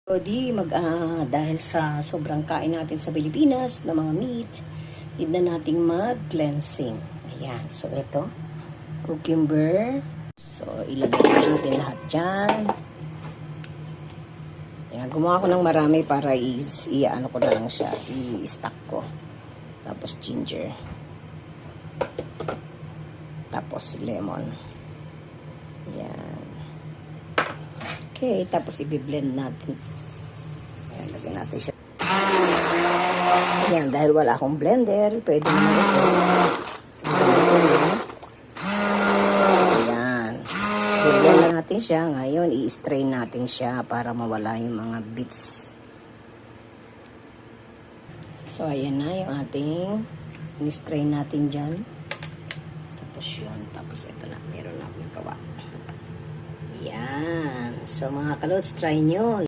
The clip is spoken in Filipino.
So, dahil sa sobrang kain natin sa Pilipinas na mga meat, need na nating mag-cleansing. Ayan. So, ito. Cucumber. So, ilagay natin lahat dyan. Ayan. Gumawa ko ng marami para i-ano ko na lang siya. I-stack ko. Tapos ginger. Tapos lemon. Ayan. Okay. Tapos i-blend natin. Ayan. Lagyan natin siya. Ayan. Dahil wala akong blender, pwede naman ito. Ayan. Blend na natin siya. Ngayon, i-strain natin siya para mawala yung mga bits. So, ayan na yung ating i-strain natin dyan. Tapos yun. Tapos ito na. Meron na akong gawa. Ayan. So, mga kalots, try nyo.